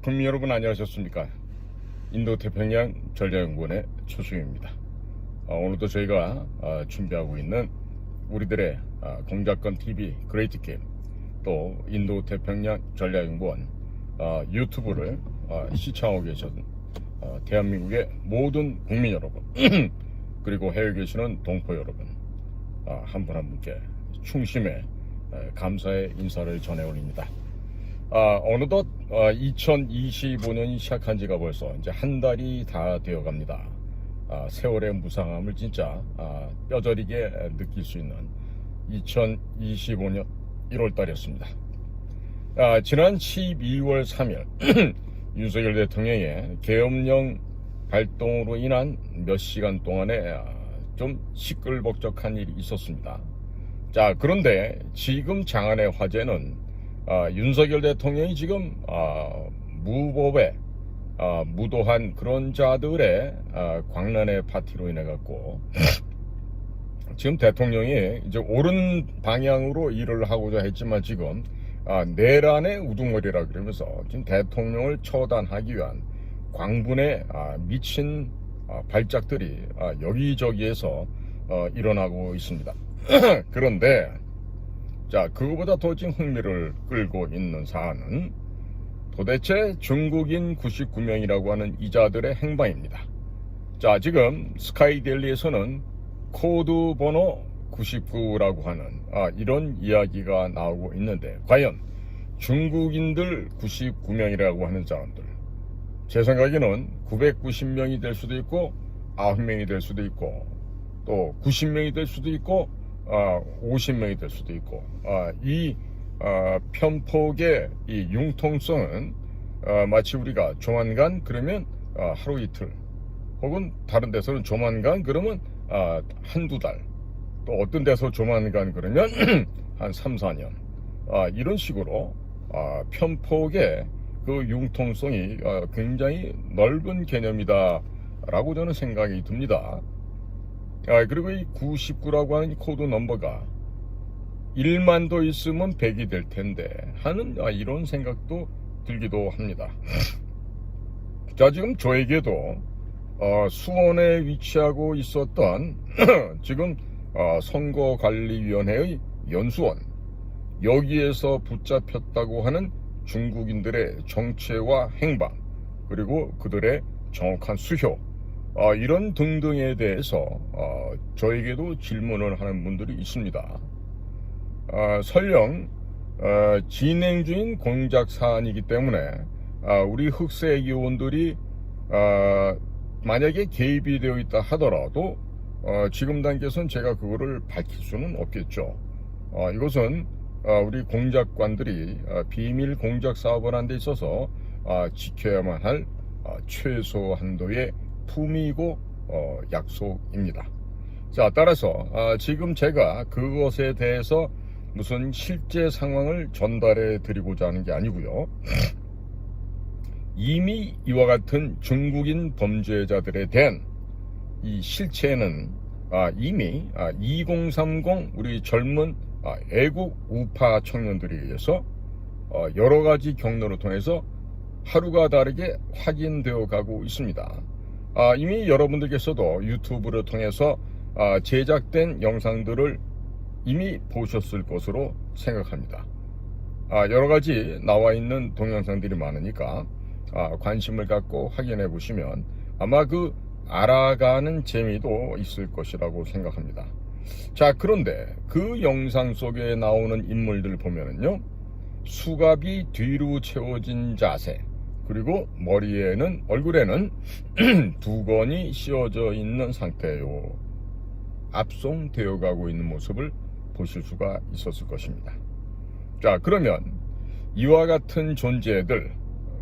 국민 여러분 안녕하셨습니까? 인도태평양 전략연구원의 최수영입니다. 오늘도 저희가 준비하고 있는 우리들의 공작권 TV 그레이트 게임, 또 인도태평양 전략연구원 유튜브를 시청하고 계신 대한민국의 모든 국민 여러분 그리고 해외에 계시는 동포 여러분, 한 분 한 분께 충심의 감사의 인사를 전해 올립니다. 어느덧 2025년이 시작한 지가 벌써 이제 한 달이 다 되어 갑니다. 세월의 무상함을 진짜 뼈저리게 느낄 수 있는 2025년 1월 달이었습니다. 지난 12월 3일 윤석열 대통령의 계엄령 발동으로 인한 몇 시간 동안에 좀 시끌벅적한 일이 있었습니다. 자, 그런데 지금 장안의 화제는 윤석열 대통령이 지금 무법에 무도한 그런 자들의 광란의 파티로 인해 갖고 지금 대통령이 이제 옳은 방향으로 일을 하고자 했지만 지금 내란의 우두머리라 그러면서 지금 대통령을 처단하기 위한 광분의 미친 발작들이 여기저기에서 일어나고 있습니다. 그런데 자, 그거보다 더 지금 흥미를 끌고 있는 사안은 도대체 중국인 99명이라고 하는 이자들의 행방입니다. 자, 지금 스카이데일리에서는 코드 번호 99라고 하는 이런 이야기가 나오고 있는데, 과연 중국인들 99명이라고 하는 사람들, 제 생각에는 990명이 될 수도 있고 9명이 될 수도 있고 또 90명이 될 수도 있고 50명이 될 수도 있고, 이 편폭의 이 융통성은 마치 우리가 조만간 그러면 하루 이틀, 혹은 다른 데서는 조만간 그러면 한두 달, 또 어떤 데서 조만간 그러면 한 3, 4년, 이런 식으로 편폭의 그 융통성이 굉장히 넓은 개념이다 라고 저는 생각이 듭니다. 그리고 이 99라고 하는 이 코드 넘버가 1만 더 있으면 100이 될 텐데 하는 이런 생각도 들기도 합니다. 자, 지금 저에게도 수원에 위치하고 있었던 지금 선거관리위원회의 연수원, 여기에서 붙잡혔다고 하는 중국인들의 정체와 행방, 그리고 그들의 정확한 수효, 이런 등등에 대해서 저에게도 질문을 하는 분들이 있습니다. 설령 진행 중인 공작 사안이기 때문에 우리 흑색 요원들이 만약에 개입이 되어 있다 하더라도 지금 단계에서는 제가 그거를 밝힐 수는 없겠죠. 이것은 우리 공작관들이 비밀 공작 사업을 하는 데 있어서 지켜야만 할 최소 한도의 품위고 약속입니다. 자, 따라서 지금 제가 그것에 대해서 무슨 실제 상황을 전달해 드리고자 하는 게 아니고요. 이미 이와 같은 중국인 범죄자들에 대한 이 실체는 이미 2030 우리 젊은 애국 우파 청년들에 의해서 여러 가지 경로를 통해서 하루가 다르게 확인되어 가고 있습니다. 이미 여러분들께서도 유튜브를 통해서 제작된 영상들을 이미 보셨을 것으로 생각합니다. 여러 가지 나와 있는 동영상들이 많으니까 관심을 갖고 확인해 보시면 아마 그 알아가는 재미도 있을 것이라고 생각합니다. 자, 그런데 그 영상 속에 나오는 인물들 보면은요, 수갑이 뒤로 채워진 자세, 그리고 머리에는, 얼굴에는 두건이 씌워져 있는 상태요. 압송되어 가고 있는 모습을 보실 수가 있었을 것입니다. 자, 그러면 이와 같은 존재들,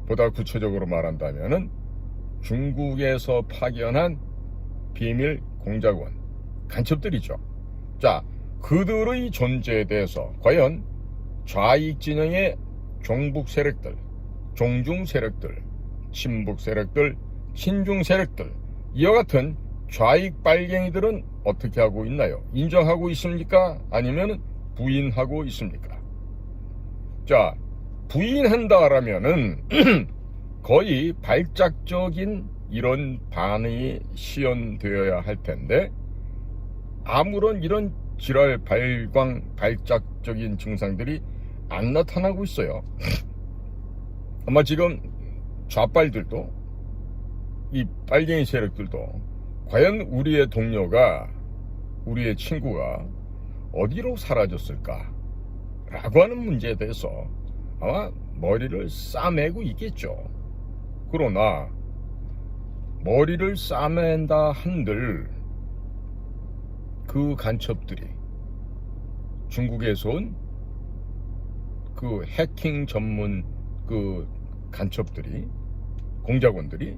보다 구체적으로 말한다면은 중국에서 파견한 비밀 공작원, 간첩들이죠. 자, 그들의 존재에 대해서 과연 좌익 진영의 종북 세력들, 종중 세력들, 친북 세력들, 친중 세력들, 이와 같은 좌익 빨갱이들은 어떻게 하고 있나요? 인정하고 있습니까? 아니면 부인하고 있습니까? 자, 부인한다라면은 거의 발작적인 이런 반응이 시연되어야 할 텐데 아무런 이런 질환 발작적인 증상들이 안 나타나고 있어요. 아마 지금 좌빨들도 이 빨갱이 세력들도 과연 우리의 동료가 우리의 친구가 어디로 사라졌을까 라고 하는 문제에 대해서 아마 머리를 싸매고 있겠죠. 그러나 머리를 싸맨다 한들 그 간첩들이 중국에서 온 그 해킹 전문 그 간첩들이 공작원들이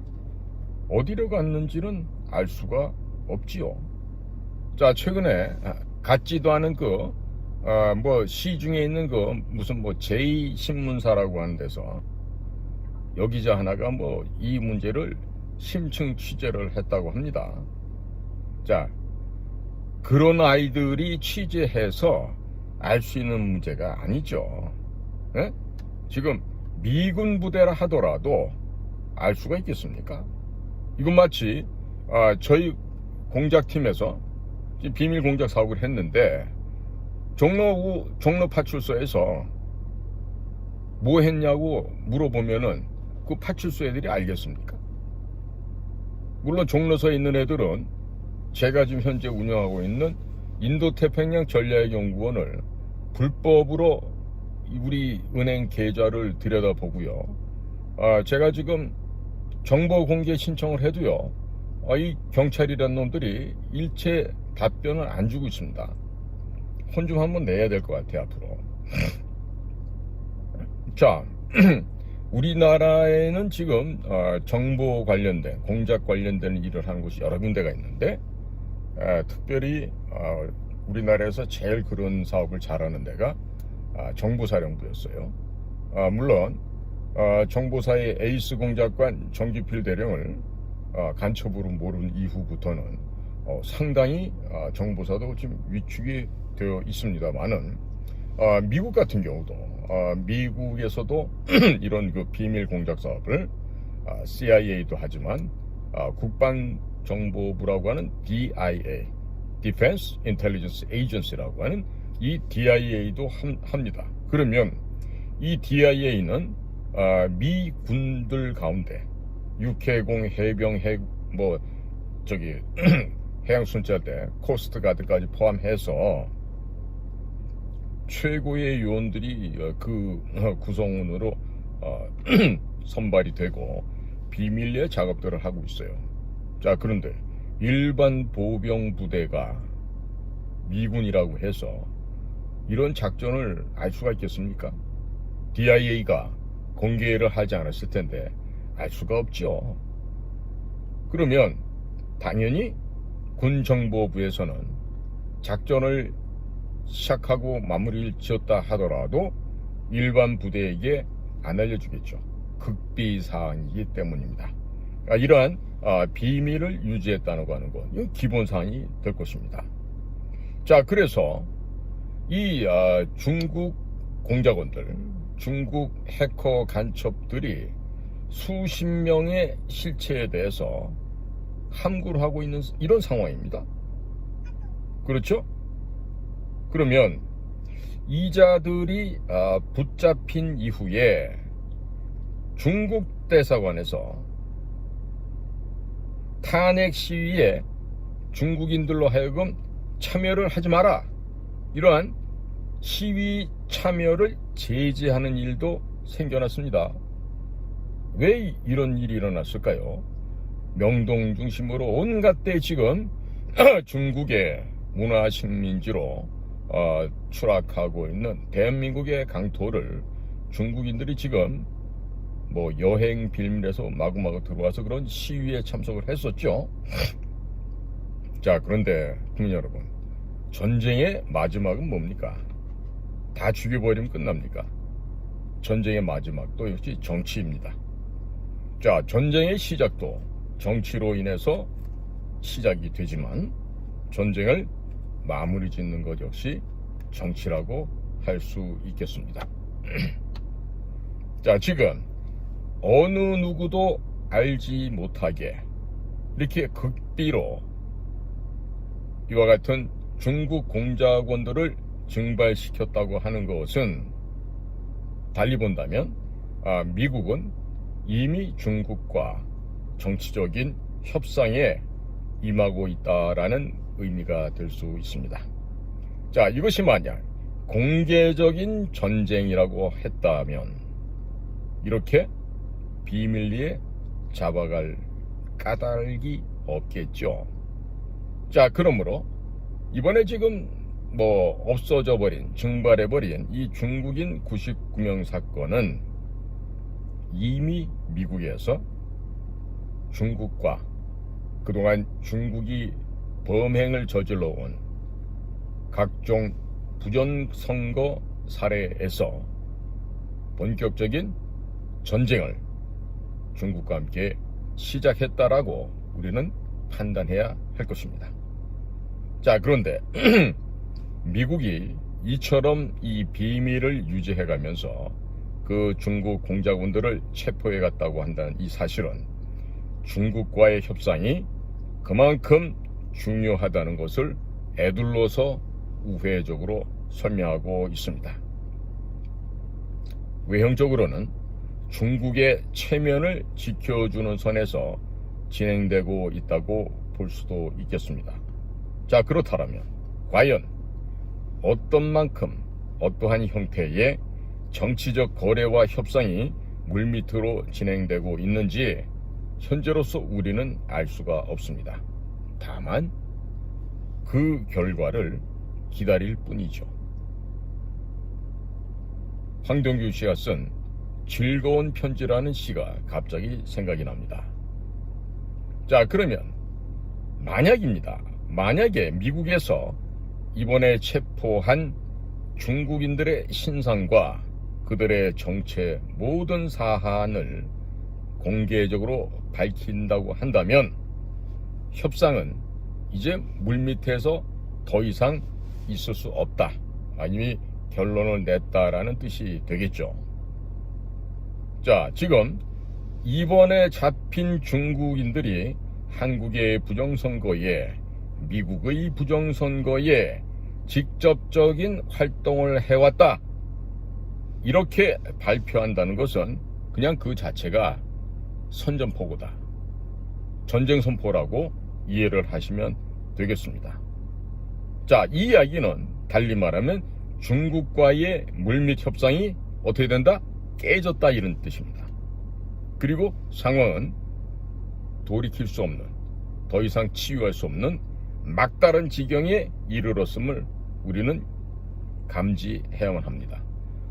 어디로 갔는지는 알 수가 없지요. 자, 최근에 같지도 않은 시중에 있는 무슨 제2신문사라고 하는 데서 여기자 하나가 이 문제를 심층 취재를 했다고 합니다. 자, 그런 아이들이 취재해서 알 수 있는 문제가 아니죠. 예? 지금 미군 부대라 하더라도 알 수가 있겠습니까? 이건 마치 저희 공작팀에서 비밀 공작 사업을 했는데 종로 파출소에서 뭐 했냐고 물어보면은 그 파출소 애들이 알겠습니까? 물론 종로서에 있는 애들은 제가 지금 현재 운영하고 있는 인도태평양 전략연구원을 불법으로 우리 은행 계좌를 들여다보고요. 제가 지금 정보 공개 신청을 해도요. 이 경찰이란 놈들이 일체 답변을 안 주고 있습니다. 혼 좀 한번 내야 될 것 같아요, 앞으로. 자, 우리나라에는 지금 정보 관련된, 공작 관련된 일을 하는 곳이 여러 군데가 있는데 특별히 우리나라에서 제일 그런 사업을 잘하는 데가 정보사령부였어요. 물론 정보사의 에이스 공작관 정기필 대령을 간첩으로 모른 이후부터는 상당히 정보사도 지금 위축이 되어 있습니다만은 미국 같은 경우도 미국에서도 이런 그 비밀 공작 사업을 CIA도 하지만 국방정보부라고 하는 DIA, Defense Intelligence Agency라고 하는 이 DIA도 합니다. 그러면 이 DIA는 미 군들 가운데 육해공, 해병, 해양순찰대, 코스트가드까지 포함해서 최고의 요원들이 그 구성원으로 선발이 되고 비밀리에 작업들을 하고 있어요. 자, 그런데 일반 보병 부대가 미군이라고 해서 이런 작전을 알 수가 있겠습니까? DIA가 공개를 하지 않았을 텐데 알 수가 없죠. 그러면 당연히 군정보부에서는 작전을 시작하고 마무리를 지었다 하더라도 일반 부대에게 안 알려주겠죠. 극비사항이기 때문입니다. 이러한 비밀을 유지했다고 하는 건 이건 기본사항이 될 것입니다. 자, 그래서 이 중국 공작원들, 중국 해커 간첩들이 수십 명의 실체에 대해서 함구를 하고 있는 이런 상황입니다. 그렇죠? 그러면 이자들이 붙잡힌 이후에 중국 대사관에서 탄핵 시위에 중국인들로 하여금 참여를 하지 마라, 이러한 시위 참여를 제지하는 일도 생겨났습니다. 왜 이런 일이 일어났을까요? 명동 중심으로 온갖 데 지금 중국의 문화식민지로 추락하고 있는 대한민국의 강토를 중국인들이 지금 여행 빌밀에서 마구마구 들어와서 그런 시위에 참석을 했었죠. 자, 그런데 국민 여러분, 전쟁의 마지막은 뭡니까? 다 죽여버리면 끝납니까? 전쟁의 마지막도 역시 정치입니다. 자, 전쟁의 시작도 정치로 인해서 시작이 되지만 전쟁을 마무리 짓는 것 역시 정치라고 할 수 있겠습니다. 자, 지금 어느 누구도 알지 못하게 이렇게 극비로 이와 같은 중국 공작원들을 증발시켰다고 하는 것은 달리 본다면 미국은 이미 중국과 정치적인 협상에 임하고 있다라는 의미가 될 수 있습니다. 자, 이것이 만약 공개적인 전쟁이라고 했다면 이렇게 비밀리에 잡아갈 까닭이 없겠죠. 자, 그러므로 이번에 지금 없어져 버린, 증발해 버린 이 중국인 99명 사건은 이미 미국에서 중국과 그동안 중국이 범행을 저질러 온 각종 부정선거 사례에서 본격적인 전쟁을 중국과 함께 시작했다라고 우리는 판단해야 할 것입니다. 자, 그런데 미국이 이처럼 이 비밀을 유지해가면서 그 중국 공작원들을 체포해 갔다고 한다는 이 사실은 중국과의 협상이 그만큼 중요하다는 것을 에둘러서 우회적으로 설명하고 있습니다. 외형적으로는 중국의 체면을 지켜주는 선에서 진행되고 있다고 볼 수도 있겠습니다. 자, 그렇다면 과연 어떤 만큼 어떠한 형태의 정치적 거래와 협상이 물밑으로 진행되고 있는지 현재로서 우리는 알 수가 없습니다. 다만 그 결과를 기다릴 뿐이죠. 황동규 씨가 쓴 즐거운 편지라는 시가 갑자기 생각이 납니다. 자, 그러면 만약에 미국에서 이번에 체포한 중국인들의 신상과 그들의 정체 모든 사안을 공개적으로 밝힌다고 한다면 협상은 이제 물밑에서 더 이상 있을 수 없다, 아니면 결론을 냈다라는 뜻이 되겠죠. 자, 지금 이번에 잡힌 중국인들이 한국의 부정선거에, 미국의 부정선거에 직접적인 활동을 해왔다, 이렇게 발표한다는 것은 그냥 그 자체가 선전포고다, 전쟁선포라고 이해를 하시면 되겠습니다. 자, 이 이야기는 달리 말하면 중국과의 물밑 협상이 어떻게 된다? 깨졌다, 이런 뜻입니다. 그리고 상황은 돌이킬 수 없는, 더 이상 치유할 수 없는 막다른 지경에 이르렀음을 우리는 감지해야만 합니다.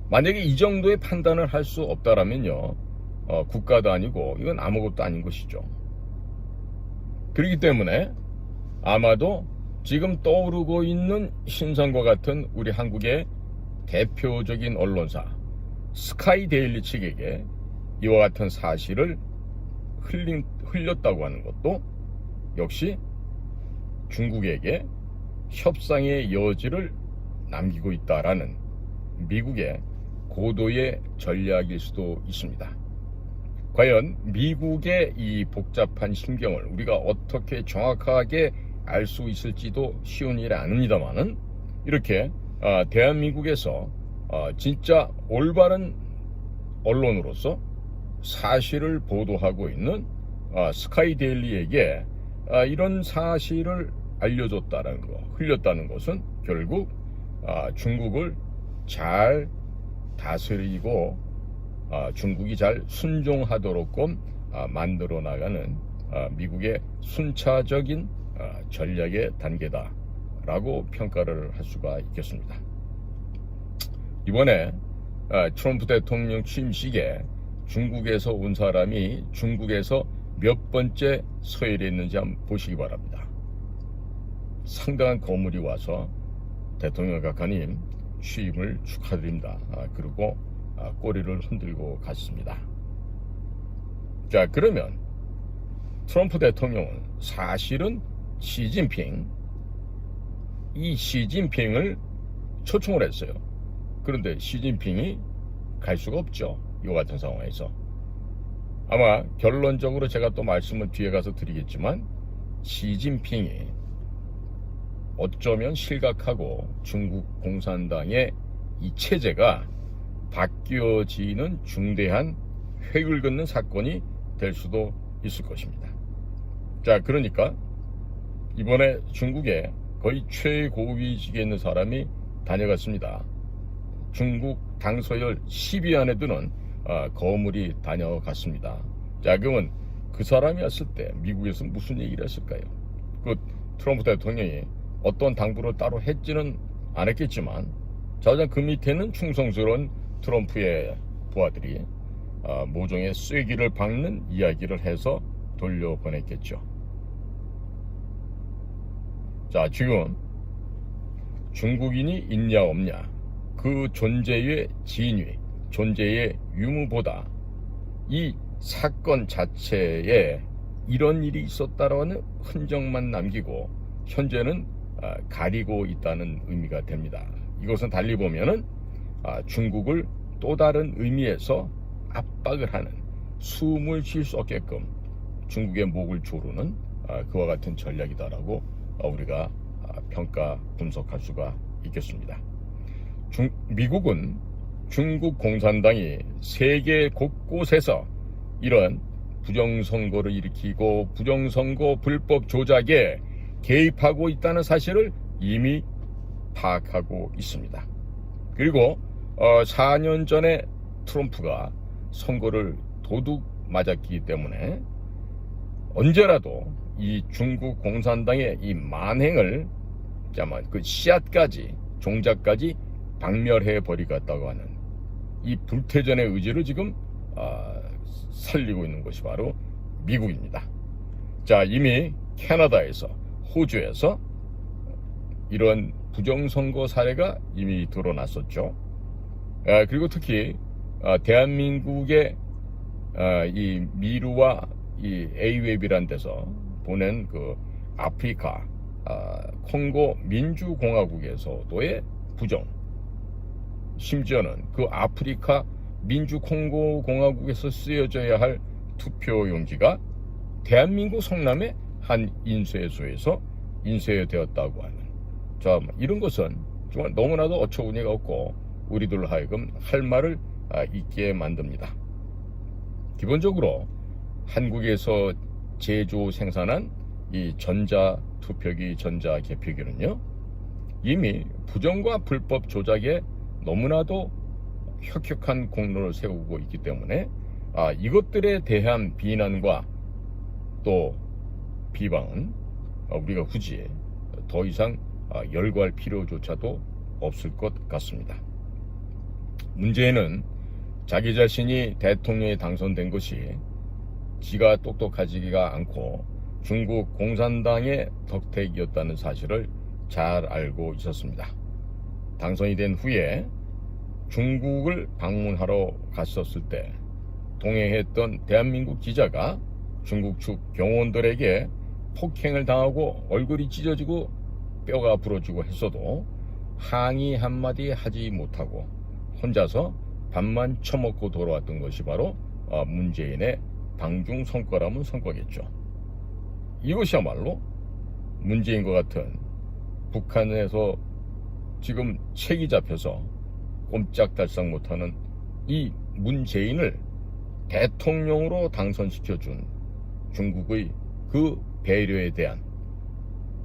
만약에 이 정도의 판단을 할 수 없다라면요, 국가도 아니고 이건 아무것도 아닌 것이죠. 그렇기 때문에 아마도 지금 떠오르고 있는 신선과 같은 우리 한국의 대표적인 언론사 스카이데일리 측에게 이와 같은 사실을 흘렸다고 하는 것도 역시 중국에게 협상의 여지를 남기고 있다라는 미국의 고도의 전략일 수도 있습니다. 과연 미국의 이 복잡한 심경을 우리가 어떻게 정확하게 알 수 있을지도 쉬운 일이 아닙니다만은, 이렇게 대한민국에서 진짜 올바른 언론으로서 사실을 보도하고 있는 스카이데일리에게 이런 사실을 알려줬다는 거, 흘렸다는 것은 결국 중국을 잘 다스리고 중국이 잘 순종하도록끔 만들어 나가는 미국의 순차적인 전략의 단계다라고 평가를 할 수가 있겠습니다. 이번에 트럼프 대통령 취임식에 중국에서 온 사람이 중국에서 몇 번째 서열에 있는지 한번 보시기 바랍니다. 상당한 거물이 와서 대통령 각하님 취임을 축하드립니다, 그리고 꼬리를 흔들고 갔습니다. 자, 그러면 트럼프 대통령은 사실은 이 시진핑을 초청을 했어요. 그런데 시진핑이 갈 수가 없죠, 이 같은 상황에서. 아마 결론적으로 제가 또 말씀을 뒤에 가서 드리겠지만 시진핑이 어쩌면 실각하고 중국 공산당의 이 체제가 바뀌어지는 중대한 획을 긋는 사건이 될 수도 있을 것입니다. 자, 그러니까 이번에 중국에 거의 최고위직에 있는 사람이 다녀갔습니다. 중국 당서열 10위 안에 드는 거물이 다녀갔습니다. 자, 그러면 그 사람이 왔을 때 미국에서 무슨 얘기를 했을까요? 그 트럼프 대통령이 어떤 당부를 따로 했지는 않았겠지만 자자 그 밑에는 충성스러운 트럼프의 부하들이 모종의 쐐기를 박는 이야기를 해서 돌려보냈겠죠. 자, 지금 중국인이 있냐 없냐, 그 존재의 진위, 존재의 유무보다 이 사건 자체에 이런 일이 있었다라는 흔적만 남기고 현재는 가리고 있다는 의미가 됩니다. 이것은 달리 보면은 중국을 또 다른 의미에서 압박을 하는, 숨을 쉴 수 없게끔 중국의 목을 조르는 그와 같은 전략이다라고 우리가 평가 분석할 수가 있겠습니다. 미국은 중국 공산당이 세계 곳곳에서 이런 부정선거를 일으키고 부정선거 불법 조작에 개입하고 있다는 사실을 이미 파악하고 있습니다. 그리고 4년 전에 트럼프가 선거를 도둑 맞았기 때문에 언제라도 이 중국 공산당의 이 만행을 그 씨앗까지, 종자까지 박멸해 버리겠다고 하는 이 불태전의 의지를 지금 살리고 있는 것이 바로 미국입니다. 자, 이미 캐나다에서, 호주에서 이런 부정선거 사례가 이미 드러났었죠. 그리고 특히 대한민국의 이 미루와 이 에이웹이란 데서 보낸 그 아프리카 콩고 민주공화국에서도의 부정, 심지어는 그 아프리카 민주콩고 공화국에서 쓰여져야 할 투표용지가 대한민국 성남의 한 인쇄소에서 인쇄되었다고 하는, 자, 이런 것은 정말 너무나도 어처구니가 없고 우리들 하여금 할 말을 잊게 만듭니다. 기본적으로 한국에서 제조 생산한 이 전자투표기, 전자개표기는요, 이미 부정과 불법 조작에 너무나도 혁혁한 공로를 세우고 있기 때문에 이것들에 대한 비난과 또 비방은 우리가 굳이 더 이상 열거할 필요조차도 없을 것 같습니다. 문제는 자기 자신이 대통령에 당선된 것이 지가 똑똑하지가 않고 중국 공산당의 덕택이었다는 사실을 잘 알고 있었습니다. 당선이 된 후에 중국을 방문하러 갔었을 때 동행했던 대한민국 기자가 중국 측 경호원들에게 폭행을 당하고 얼굴이 찢어지고 뼈가 부러지고 했어도 항의 한마디 하지 못하고 혼자서 밥만 처먹고 돌아왔던 것이 바로 문재인의 방중 성과라면 성과겠죠. 이것이야말로 문재인과 같은 북한에서 지금 책이 잡혀서 꼼짝달싹 못하는 이 문재인을 대통령으로 당선시켜준 중국의 그 배려에 대한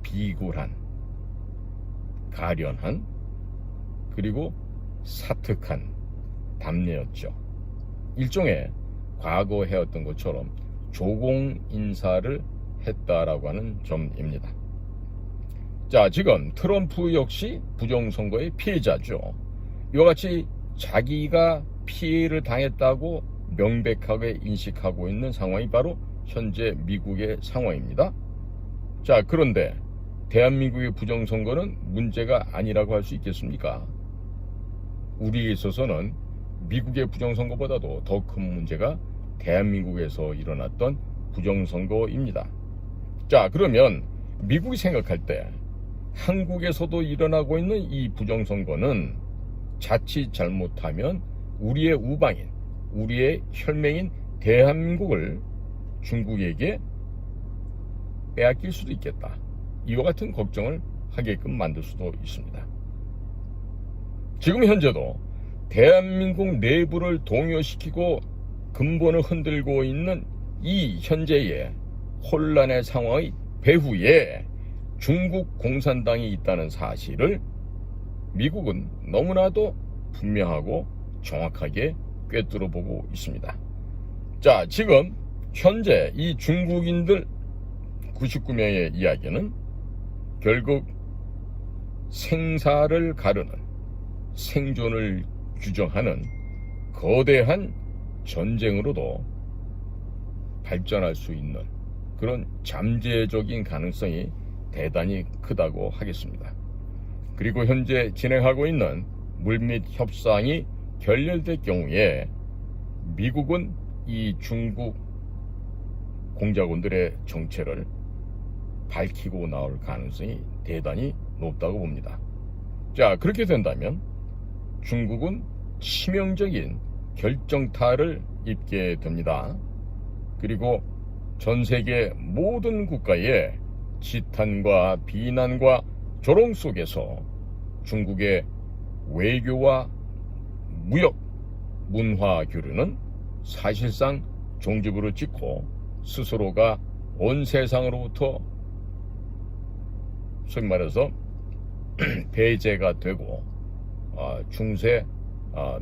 비굴한, 가련한, 그리고 사특한 답례였죠. 일종의 과거 해왔던 것처럼 조공 인사를 했다라고 하는 점입니다. 자, 지금 트럼프 역시 부정선거의 피해자죠. 이와 같이 자기가 피해를 당했다고 명백하게 인식하고 있는 상황이 바로 현재 미국의 상황입니다. 자, 그런데 대한민국의 부정선거는 문제가 아니라고 할 수 있겠습니까? 우리에 있어서는 미국의 부정선거보다도 더 큰 문제가 대한민국에서 일어났던 부정선거입니다. 자, 그러면 미국이 생각할 때 한국에서도 일어나고 있는 이 부정선거는 자칫 잘못하면 우리의 우방인, 우리의 혈맹인 대한민국을 중국에게 빼앗길 수도 있겠다. 이와 같은 걱정을 하게끔 만들 수도 있습니다. 지금 현재도 대한민국 내부를 동요시키고 근본을 흔들고 있는 이 현재의 혼란의 상황의 배후에 중국 공산당이 있다는 사실을 미국은 너무나도 분명하고 정확하게 꿰뚫어 보고 있습니다. 자, 지금 현재 이 중국인들 99명의 이야기는 결국 생사를 가르는, 생존을 규정하는 거대한 전쟁으로도 발전할 수 있는 그런 잠재적인 가능성이 대단히 크다고 하겠습니다. 그리고 현재 진행하고 있는 물밑 협상이 결렬될 경우에 미국은 이 중국 공작원들의 정체를 밝히고 나올 가능성이 대단히 높다고 봅니다. 자, 그렇게 된다면 중국은 치명적인 결정타를 입게 됩니다. 그리고 전 세계 모든 국가의 지탄과 비난과 조롱 속에서 중국의 외교와 무역, 문화 교류는 사실상 종지부를 찍고 스스로가 온 세상으로부터 소위 말해서 배제가 되고 중세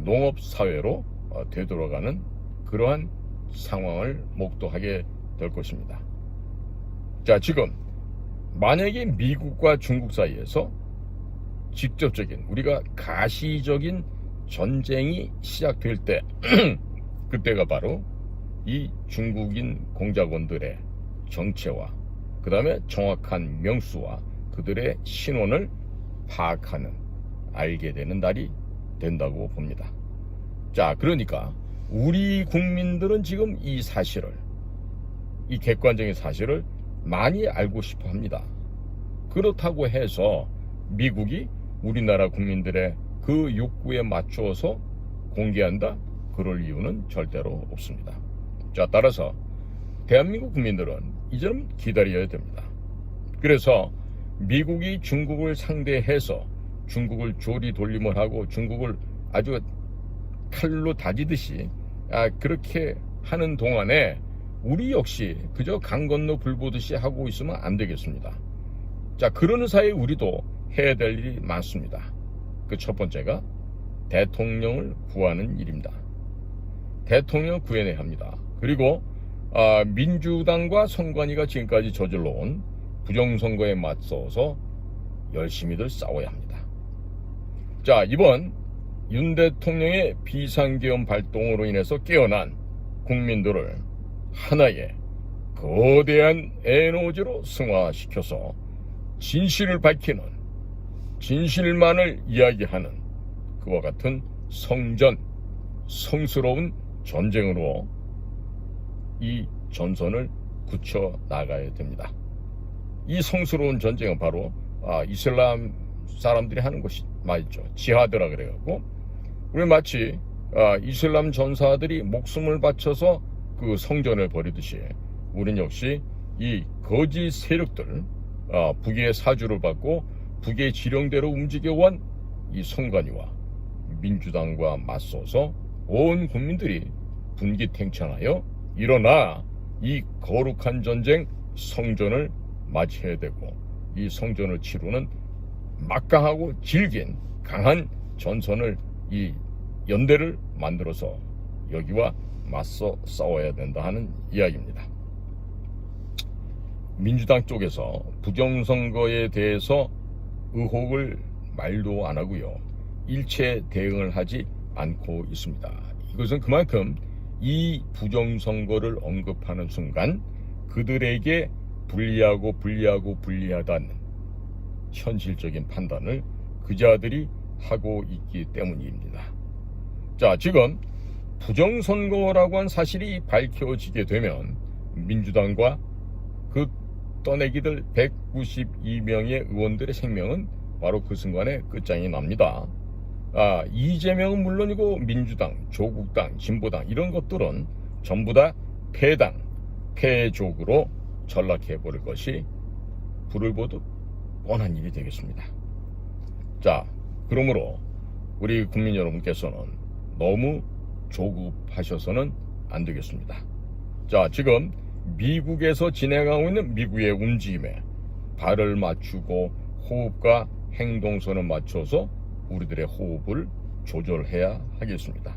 농업사회로 되돌아가는 그러한 상황을 목도하게 될 것입니다. 자, 지금 만약에 미국과 중국 사이에서 직접적인 우리가 가시적인 전쟁이 시작될 때 그때가 바로 이 중국인 공작원들의 정체와 그 다음에 정확한 명수와 그들의 신원을 파악하는, 알게 되는 날이 된다고 봅니다. 자, 그러니까 우리 국민들은 지금 이 사실을, 이 객관적인 사실을 많이 알고 싶어 합니다. 그렇다고 해서 미국이 우리나라 국민들의 그 욕구에 맞추어서 공개한다? 그럴 이유는 절대로 없습니다. 자, 따라서 대한민국 국민들은 이제는 기다려야 됩니다. 그래서 미국이 중국을 상대해서 중국을 조리돌림을 하고 중국을 아주 칼로 다지듯이 그렇게 하는 동안에 우리 역시 그저 강 건너 불 보듯이 하고 있으면 안 되겠습니다. 자, 그러는 사이에 우리도 해야 될 일이 많습니다. 그 첫 번째가 대통령을 구하는 일입니다. 대통령을 구해내야 합니다. 그리고 민주당과 선관위가 지금까지 저질러온 부정선거에 맞서서 열심히들 싸워야 합니다. 자, 이번 윤 대통령의 비상계엄 발동으로 인해서 깨어난 국민들을 하나의 거대한 에너지로 승화시켜서 진실을 밝히는, 진실만을 이야기하는 그와 같은 성스러운 전쟁으로 이 전선을 굳혀 나가야 됩니다. 이 성스러운 전쟁은 바로 이슬람 사람들이 하는 것이 맞죠. 지하드라 그래갖고 우리 마치 이슬람 전사들이 목숨을 바쳐서 그 성전을 벌이듯이 우린 역시 이 거짓 세력들, 북의 사주를 받고 북의 지령대로 움직여온 이 선관위와 민주당과 맞서서 온 국민들이 분기탱천하여 일어나 이 거룩한 전쟁 성전을 맞이해야 되고 이 성전을 치루는 막강하고 질긴 강한 전선을, 이 연대를 만들어서 여기와 맞서 싸워야 된다 하는 이야기입니다. 민주당 쪽에서 부정선거에 대해서 의혹을 말도 안 하고요, 일체 대응을 하지 않고 있습니다. 이것은 그만큼 이 부정선거를 언급하는 순간 그들에게 불리하다는 현실적인 판단을 그자들이 하고 있기 때문입니다. 자, 지금 부정선거라고 한 사실이 밝혀지게 되면 민주당과 그 떠내기들 192명의 의원들의 생명은 바로 그 순간에 끝장이 납니다. 이재명은 물론이고 민주당, 조국당, 진보당 이런 것들은 전부 다 폐당, 폐족으로 전락해버릴 것이 불을 보듯 뻔한 일이 되겠습니다. 자, 그러므로 우리 국민 여러분께서는 너무 조급하셔서는 안 되겠습니다. 자, 지금 미국에서 진행하고 있는 미국의 움직임에 발을 맞추고 호흡과 행동선을 맞춰서 우리들의 호흡을 조절해야 하겠습니다.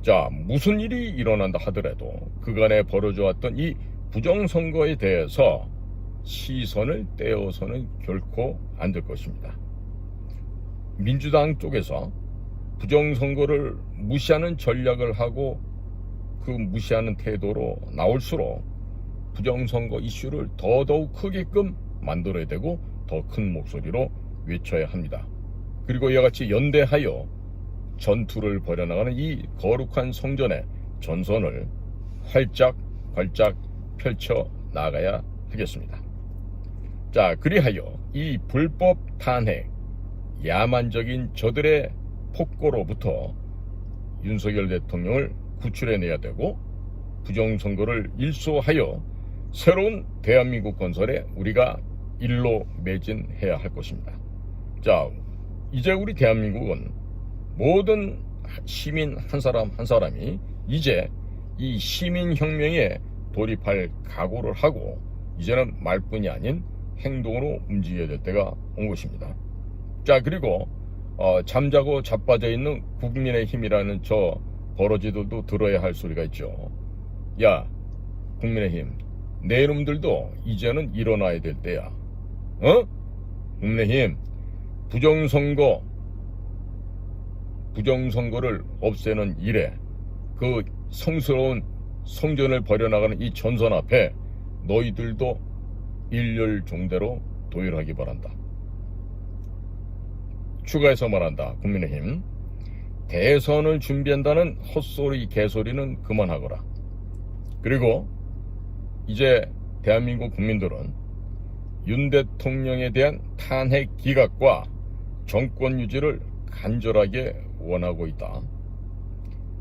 자, 무슨 일이 일어난다 하더라도 그간에 벌어져 왔던 이 부정선거에 대해서 시선을 떼어서는 결코 안 될 것입니다. 민주당 쪽에서 부정선거를 무시하는 전략을 하고 그 무시하는 태도로 나올수록 부정선거 이슈를 더더욱 크게끔 만들어야 되고 더 큰 목소리로 외쳐야 합니다. 그리고 이와 같이 연대하여 전투를 벌여나가는 이 거룩한 성전의 전선을 활짝 펼쳐 나가야 하겠습니다. 자, 그리하여 이 불법 탄핵, 야만적인 저들의 폭거로부터 윤석열 대통령을 구출해내야 되고 부정선거를 일소하여 새로운 대한민국 건설에 우리가 일로 매진해야 할 것입니다. 자, 이제 우리 대한민국은 모든 시민 한 사람 한 사람이 이제 이 시민혁명에 돌입할 각오를 하고 이제는 말뿐이 아닌 행동으로 움직여야 될 때가 온 것입니다. 자, 그리고 잠자고 자빠져 있는 국민의힘이라는 저 버러지들도 들어야 할 소리가 있죠. 야, 국민의힘, 내 놈들도 이제는 일어나야 될 때야. 국민의힘, 부정선거를 없애는 일에 그 성스러운 성전을 벌여나가는 이 전선 앞에 너희들도 일렬종대로 도열하기 바란다. 추가해서 말한다. 국민의힘, 대선을 준비한다는 헛소리 개소리는 그만하거라. 그리고 이제 대한민국 국민들은 윤 대통령에 대한 탄핵 기각과 정권 유지를 간절하게 원하고 있다.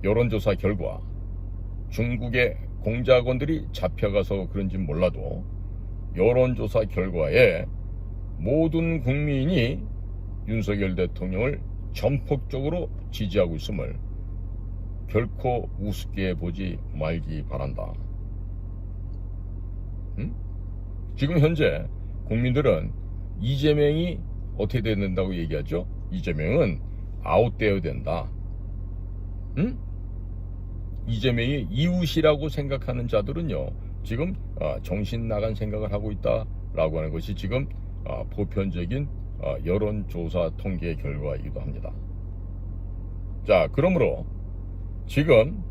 여론조사 결과 중국의 공작원들이 잡혀가서 그런지 몰라도 여론조사 결과에 모든 국민이 윤석열 대통령을 전폭적으로 지지하고 있음을 결코 우습게 보지 말기 바란다. 지금 현재 국민들은 이재명이 어떻게 돼야 된다고 얘기하죠? 이재명은 아웃되어야 된다. 이재명이 이웃이라고 생각하는 자들은요, 지금 정신 나간 생각을 하고 있다라고 하는 것이 지금 보편적인 여론조사 통계 결과이기도 합니다. 자, 그러므로 지금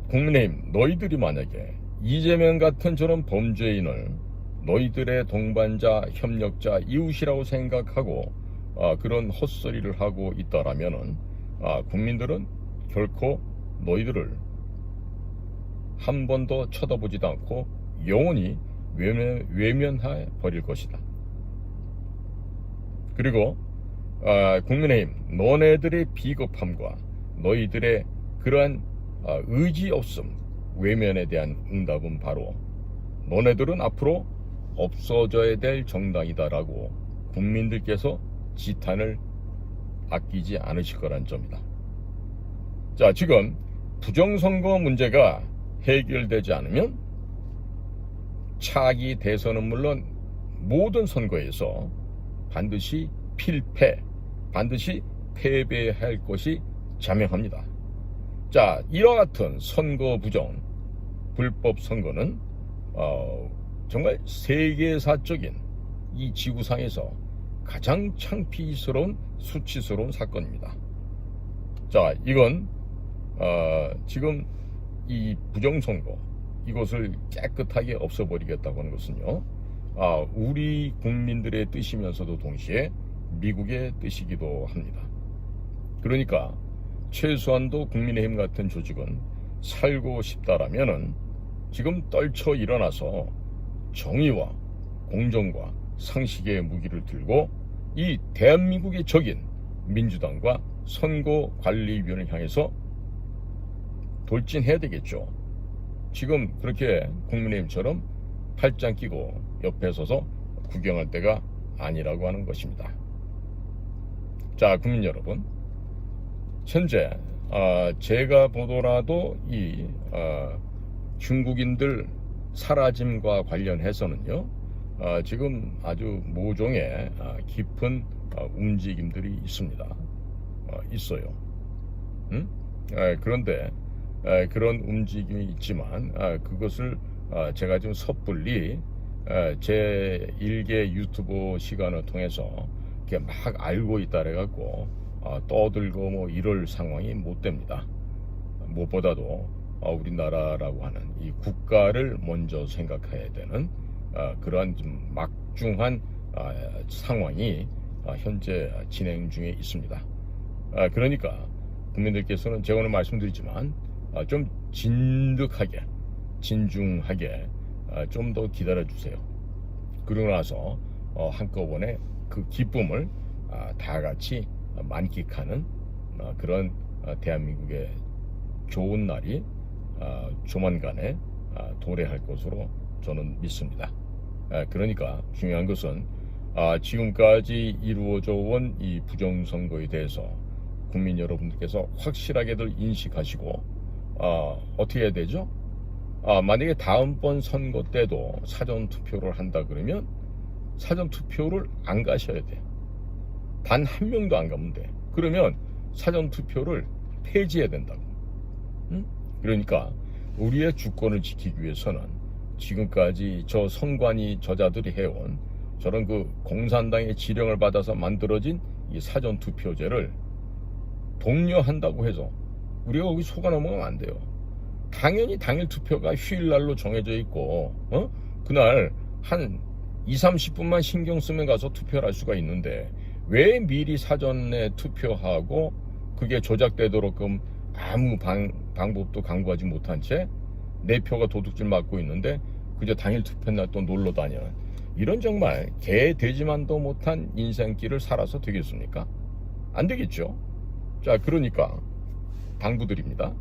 국민의힘, 너희들이 만약에 이재명 같은 저런 범죄인을 너희들의 동반자, 협력자, 이웃이라고 생각하고 그런 헛소리를 하고 있다라면은 국민들은 결코 너희들을 한 번도 쳐다보지도 않고 영원히 외면해 버릴 것이다. 그리고 국민의힘, 너네들의 비겁함과 너희들의 그러한 의지 없음, 외면에 대한 응답은 바로 너네들은 앞으로 없어져야 될 정당이다라고 국민들께서 지탄을 아끼지 않으실 거란 점이다. 자, 지금 부정선거 문제가 해결되지 않으면 차기 대선은 물론 모든 선거에서 반드시 필패, 반드시 패배할 것이 자명합니다. 자, 이와 같은 선거 부정, 불법 선거는 정말 세계사적인 이 지구상에서 가장 창피스러운 수치스러운 사건입니다. 자, 이건 지금 이 부정선거, 이것을 깨끗하게 없애버리겠다고 하는 것은요, 우리 국민들의 뜻이면서도 동시에 미국의 뜻이기도 합니다. 그러니까 최소한도 국민의힘 같은 조직은 살고 싶다라면은 지금 떨쳐 일어나서 정의와 공정과 상식의 무기를 들고 이 대한민국의 적인 민주당과 선거관리위원회를 향해서 돌진해야 되겠죠. 지금 그렇게 국민의힘처럼 팔짱 끼고 옆에 서서 구경할 때가 아니라고 하는 것입니다. 자, 국민 여러분, 현재 제가 보더라도 이 중국인들 사라짐과 관련해서는요, 지금 아주 모종의 깊은 움직임들이 있습니다. 있어요. 그런데 그런 움직임이 있지만 그것을 제가 지금 섣불리 제 일개 유튜브 시간을 통해서 이렇게 막 알고 있다 그래갖고 떠들고 뭐 이럴 상황이 못 됩니다. 무엇보다도 우리나라라고 하는 이 국가를 먼저 생각해야 되는 그러한 좀 막중한 상황이 현재 진행 중에 있습니다. 그러니까 국민들께서는 제가 오늘 말씀드리지만 좀 진득하게 진중하게 좀 더 기다려 주세요. 그러고 나서 한꺼번에 그 기쁨을 다 같이 만끽하는 그런 대한민국의 좋은 날이 조만간에 도래할 것으로 저는 믿습니다. 그러니까 중요한 것은 지금까지 이루어져 온 이 부정선거에 대해서 국민 여러분들께서 확실하게들 인식하시고 어떻게 해야 되죠? 만약에 다음번 선거 때도 사전투표를 한다 그러면 사전투표를 안 가셔야 돼. 단 한 명도 안 가면 돼. 그러면 사전투표를 폐지해야 된다고. 그러니까 우리의 주권을 지키기 위해서는 지금까지 저 선관위 저자들이 해온 저런 그 공산당의 지령을 받아서 만들어진 이 사전투표제를 독려한다고 해서 우리가 거기 속아 넘어가면 안 돼요. 당연히 당일 투표가 휴일날로 정해져 있고 그날 한 20-30분만 신경 쓰면 가서 투표를 할 수가 있는데 왜 미리 사전에 투표하고 그게 조작되도록끔 아무 방법도 강구하지 못한 채 내 표가 도둑질 맞고 있는데 그저 당일 투표날 또 놀러 다니는 이런 정말 개 되지만도 못한 인생길을 살아서 되겠습니까? 안 되겠죠. 자, 그러니까 당부드립니다.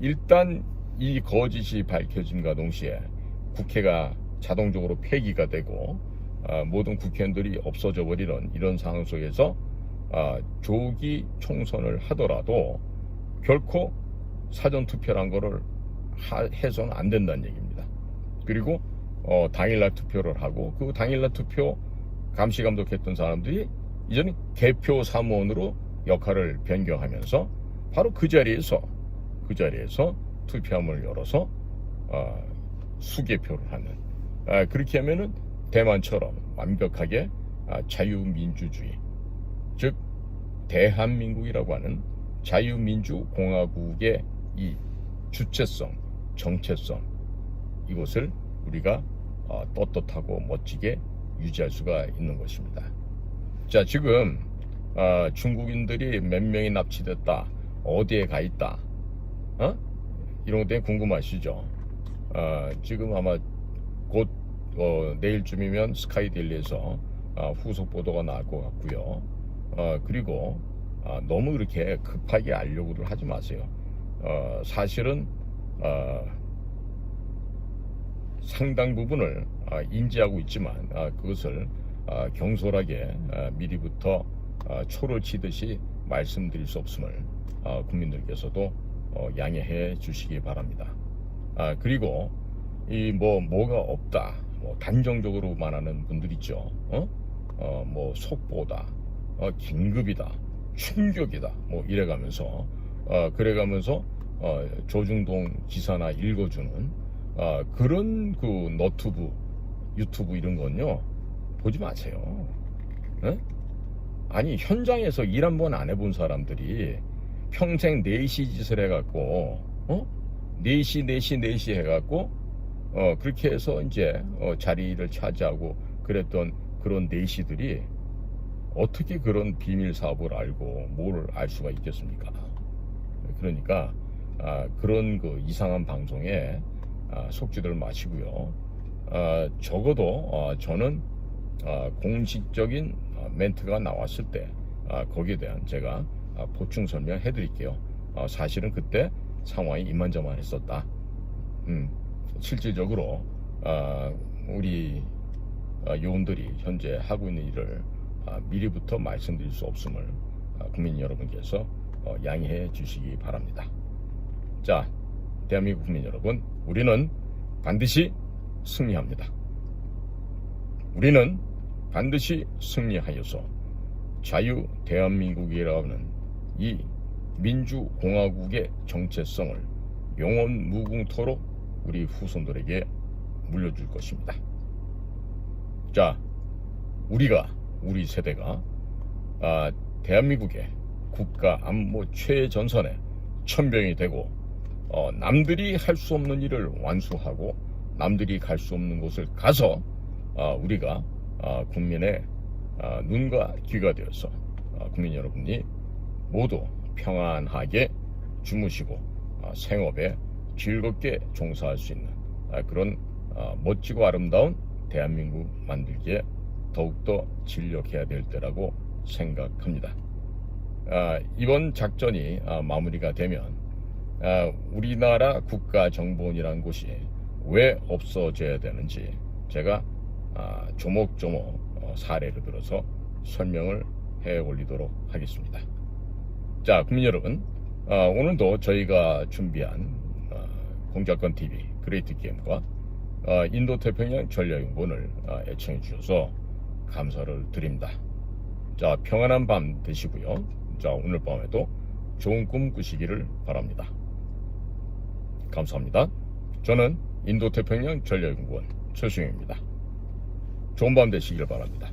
일단 이 거짓이 밝혀짐과 동시에 국회가 자동적으로 폐기가 되고 모든 국회의원들이 없어져 버리는 이런 상황 속에서 조기 총선을 하더라도 결코 사전투표란 거를 해서는 안 된다는 얘기입니다. 그리고 당일날 투표를 하고 그 당일날 투표 감시감독했던 사람들이 이제는 개표 사무원으로 역할을 변경하면서 바로 그 자리에서 투표함을 열어서 수개표를 하는 그렇게 하면은 대만처럼 완벽하게 자유민주주의, 즉 대한민국이라고 하는 자유민주공화국의 이 주체성, 정체성, 이것을 우리가 떳떳하고 멋지게 유지할 수가 있는 것입니다. 자, 지금 중국인들이 몇 명이 납치됐다, 어디에 가 있다, 이런 것 때문에 궁금하시죠? 지금 아마 곧 내일쯤이면 스카이데일리에서 후속 보도가 나올 것 같고요. 그리고 너무 이렇게 급하게 알려고들 하지 마세요. 사실은 상당 부분을 인지하고 있지만 그것을 경솔하게 미리부터 초를 치듯이 말씀드릴 수 없음을 국민들께서도 양해해 주시기 바랍니다. 그리고 이 뭐가 없다, 단정적으로 말하는 분들 있죠. 뭐 속보다, 긴급이다, 충격이다, 이래가면서 그래가면서 조중동 기사나 읽어주는 그런 그 너튜브, 유튜브 이런 건요 보지 마세요. 아니 현장에서 일 한 번 안 해본 사람들이 평생 4시 짓을 해갖고 4시 해갖고 그렇게 해서 이제 자리를 차지하고 그랬던 그런 4시들이 어떻게 그런 비밀 사업을 알고 뭘 알 수가 있겠습니까? 그러니까 그런 그 이상한 방송에 속지들 마시고요. 적어도 저는 공식적인 멘트가 나왔을 때 거기에 대한 제가 보충 설명해 드릴게요. 사실은 그때 상황이 이만저만했었다. 실질적으로 우리 요원들이 현재 하고 있는 일을 미리부터 말씀드릴 수 없음을 국민 여러분께서 양해해 주시기 바랍니다. 자, 대한민국 국민 여러분, 우리는 반드시 승리합니다. 우리는 반드시 승리하여서 자유 대한민국이라는 이 민주공화국의 정체성을 영원 무궁토록 우리 후손들에게 물려줄 것입니다. 자, 우리 세대가 대한민국의 국가 안보 최전선에 천병이 되고 남들이 할 수 없는 일을 완수하고 남들이 갈 수 없는 곳을 가서 우리가 국민의 눈과 귀가 되어서 국민 여러분이 모두 평안하게 주무시고 생업에 즐겁게 종사할 수 있는 그런 멋지고 아름다운 대한민국 만들기에 더욱더 진력해야 될 때라고 생각합니다. 이번 작전이 마무리가 되면 우리나라 국가정보원이라는 곳이 왜 없어져야 되는지 제가 조목조목 사례를 들어서 설명을 해 올리도록 하겠습니다. 자, 국민 여러분, 오늘도 저희가 준비한 공작권 TV 그레이트 게임과 인도태평양 전략연구원을 애청해 주셔서 감사를 드립니다. 자, 평안한 밤 되시고요. 자, 오늘 밤에도 좋은 꿈 꾸시기를 바랍니다. 감사합니다. 저는 인도태평양 전략연구원 최수영입니다. 좋은 밤 되시길 바랍니다.